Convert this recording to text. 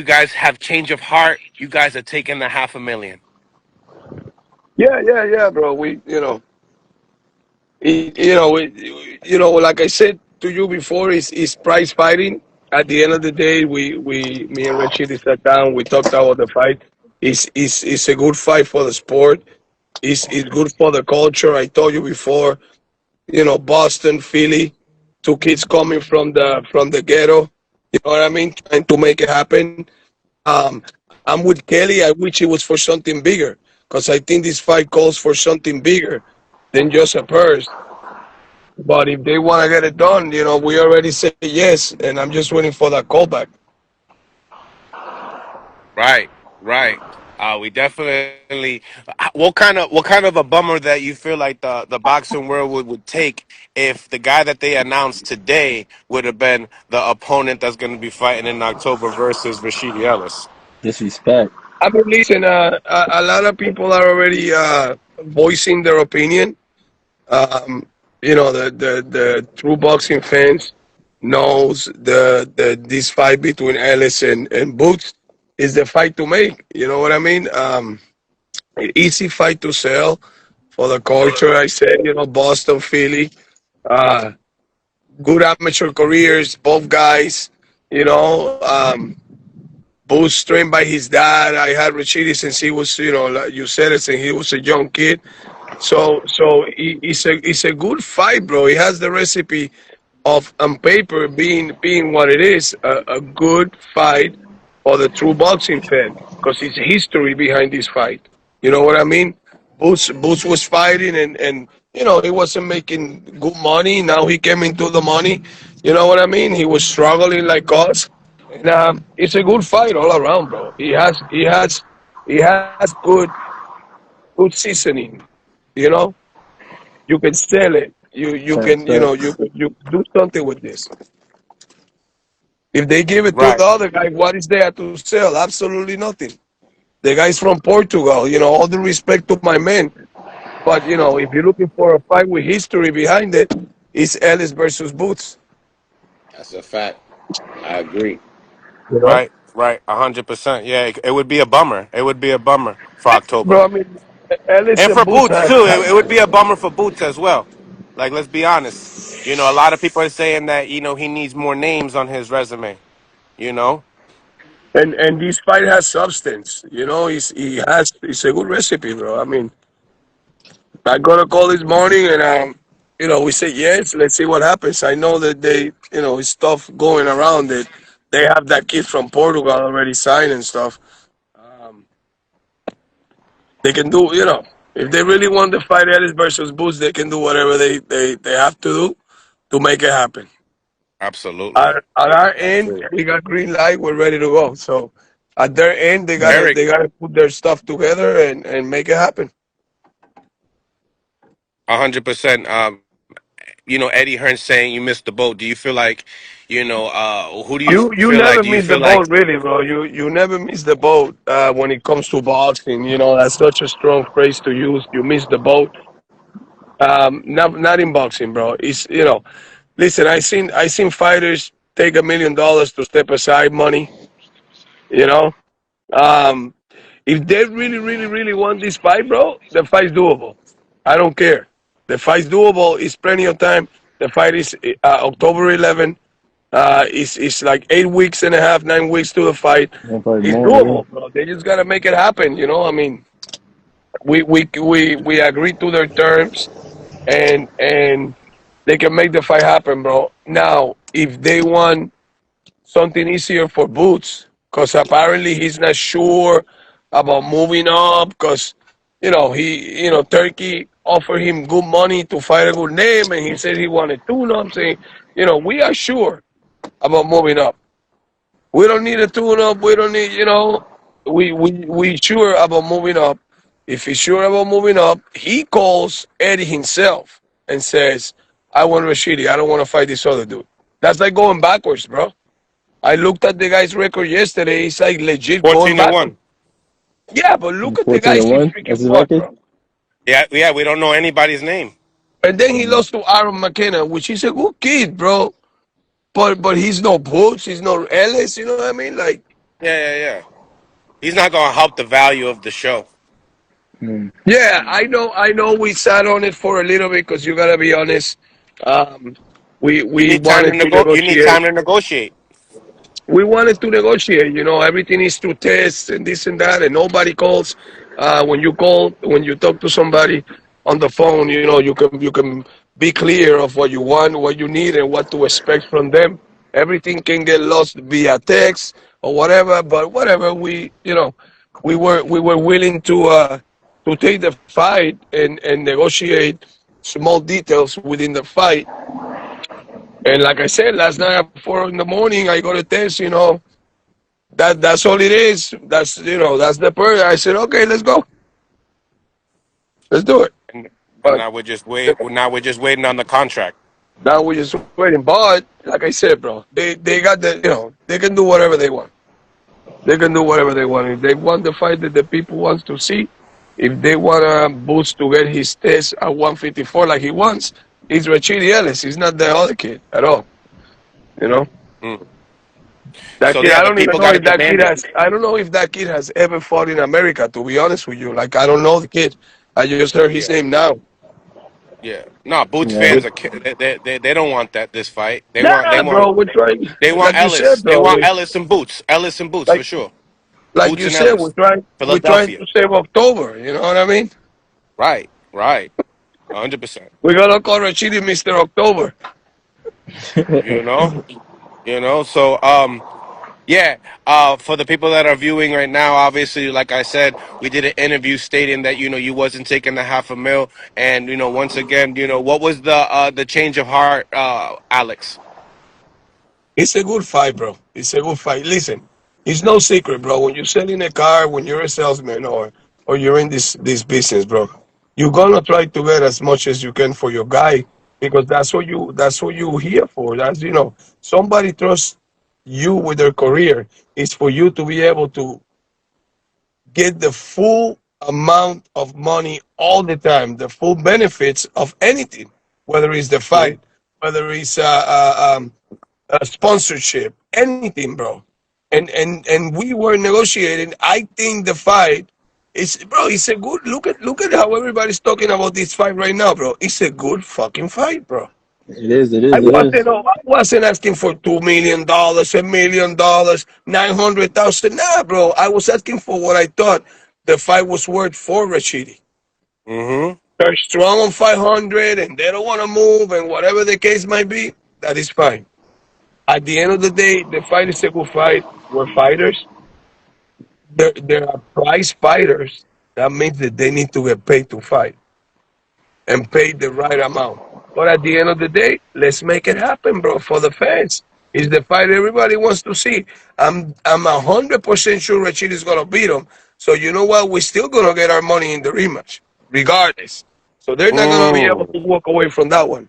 you guys have change of heart, you guys are taking the 500,000. Yeah, bro. Like I said to you before, is prize fighting. At the end of the day, me and Rashidi sat down. We talked about the fight. It's a good fight for the sport. It's good for the culture. I told you before. Boston, Philly, two kids coming from the ghetto. You know what I mean? Trying to make it happen. Um, I'm with Kelly. I wish it was for something bigger because I think this fight calls for something bigger than just a purse. But if they want to get it done, we already say yes, and I'm just waiting for that callback. Right, right. We definitely. What kind of a bummer that you feel like the boxing world would take if the guy that they announced today would have been the opponent that's going to be fighting in October versus Rashidi Ellis. Disrespect. I mean, listen, a lot of people are already voicing their opinion. Um, the true boxing fans knows the this fight between Ellis and Boots is the fight to make. You know what I mean? Easy fight to sell for the culture. I said, Boston, Philly, uh, good amateur careers, both guys. You know, Boots trained by his dad. I had Rashidi since he was, like you said it, since he was a young kid. It's a good fight, bro. He has the recipe of on paper being what it is, a good fight for the true boxing fan because it's history behind this fight. You know what I mean? Boots was fighting and he wasn't making good money. Now he came into the money. You know what I mean? He was struggling like us. And it's a good fight all around, bro. He has good seasoning. You know, you can sell it. You Facts, can facts. you do something with this. If they give it to Right. the other guy, what is there to sell? Absolutely nothing. The guy's from Portugal. All the respect to my man. But if you're looking for a fight with history behind it, it's Ellis versus Boots. That's a fact. I agree. You know, Right, right, 100%. Yeah, it would be a bummer. It would be a bummer for October, bro. I mean, Ellis and and for Boots Boots have too. It would be a bummer for Boots as well. Like, let's be honest. A lot of people are saying that he needs more names on his resume. You know. and this fight has substance. It's a good recipe, bro. I mean, I got a call this morning, and we said yes. Let's see what happens. I know that it's stuff going around that they have that kid from Portugal already signed and stuff. Um, they can do, if they really want to fight Ellis versus Boots, they can do whatever they have to do to make it happen. Absolutely. At our end, Absolutely. we got green light. We're ready to go. So at their end, they gotta Eric, they gotta put their stuff together and make it happen. 100%. Eddie Hearn saying you missed the boat. Do you feel like, who do you You feel like? never Do you miss the feel like? boat, really, bro. You never miss the boat when it comes to boxing. That's such a strong phrase to use. You miss the boat. Not in boxing, bro. Listen. I seen fighters take $1 million to step aside money. You know, um, if they really, really, really want this fight, bro, the fight's doable. I don't care. The fight's doable. It's plenty of time. The fight is October 11th. It's like 8 weeks and a half, 9 weeks to the fight. And probably It's more, yeah. doable, bro. They just gotta make it happen. I mean, we agreed to their terms, and they can make the fight happen, bro. Now, if they want something easier for Boots, because apparently he's not sure about moving up, because Turkey offered him good money to fight a good name, and he said he wanted tune. I'm saying, we are sure about moving up. We don't need a tune up. We don't need, we sure about moving up. If he's sure about moving up, he calls Eddie himself and says, I want Rashidi. I don't want to fight this other dude. That's like going backwards, bro. I looked at the guy's record yesterday. He's like legit going 14 and backwards. 1. Yeah, but look at the 14 guys and he 1. freaking That's his fought, record. bro. Yeah, yeah. We don't know anybody's name. And then he Mhm. lost to Aaron McKenna, which is a good kid, bro. But he's no Boots. He's no Ellis. You know what I mean? Like, Yeah. He's not gonna help the value of the show. Mm. Yeah, I know. We sat on it for a little bit because you gotta be honest. Um, You we need time to wanted to You need negotiate. time to negotiate. We wanted to negotiate. You know, everything is through tests and this and that, and nobody calls. When you talk to somebody on the phone, you know, you can be clear of what you want, what you need, and what to expect from them. Everything can get lost via text or whatever, but whatever you know, we were willing to take the fight and negotiate small details within the fight. And like I said, last night at 4 in the morning, I got a text, you know, that's all it is. That's that's the person. I said, okay, let's go, let's do it. And But now we're just wait. Now we're just waiting on the contract. now we're just waiting. But like I said, bro, they got the they can do whatever they want. They can do whatever they want. If they want the fight that the people wants to see, if they want to boost to get his test at 154 like he wants, it's Rashidi Ellis. He's not the other kid at all. You know. Mm. That So kid, yeah, I the don't even people know got to if that kid demand it. has. I don't know if that kid has ever fought in America. To be honest with you, like I don't know the kid. I just heard his Yeah, name now. yeah. No, Boots Yeah. fans are they don't want that this fight. Nah, bro, we're trying. They want Like you said, Ellis. They bro. want Ellis and Boots. Ellis and Boots Like for sure. like Boots you and said, Ellis. we're trying Philadelphia. to save October. You know what I mean? Right. 100%. We're gonna call Rashidi Mr. October. You know. So yeah, for the people that are viewing right now, obviously, like I said, we did an interview stating that you wasn't taking the half a mil, and once again, what was the change of heart, Alex? It's a good fight, bro. It's a good fight. Listen, it's no secret, bro. When you're selling a car, when you're a salesman, or you're in this business, bro, you're gonna try to get as much as you can for your guy because that's what you here for. That's somebody trusts you with their career. It's for you to be able to get the full amount of money all the time, the full benefits of anything, whether it's the Mhm. fight, whether it's sponsorship, anything, bro. And we were negotiating. I think the fight is, bro. It's a good look at how everybody's talking about this fight right now, bro. It's a good fucking fight, bro. It is. It I is. It wasn't, is. I wasn't asking for $2 million, $1 million, 900,000. Nah, bro. I was asking for what I thought the fight was worth for Rashidi. Mhm. They're strong on 500 and they don't want to move, and whatever the case might be, that is fine. At the end of the day, the fight is a good fight. We're fighters. There are prize fighters. That means that they need to get paid to fight and paid the right amount. But at the end of the day, let's make it happen, bro, for the fans. It's the fight everybody wants to see. I'm 100% sure Rashid is gonna beat him. So you know what? We're still gonna get our money in the rematch, regardless. So they're not gonna be able Mm. to walk away from that one.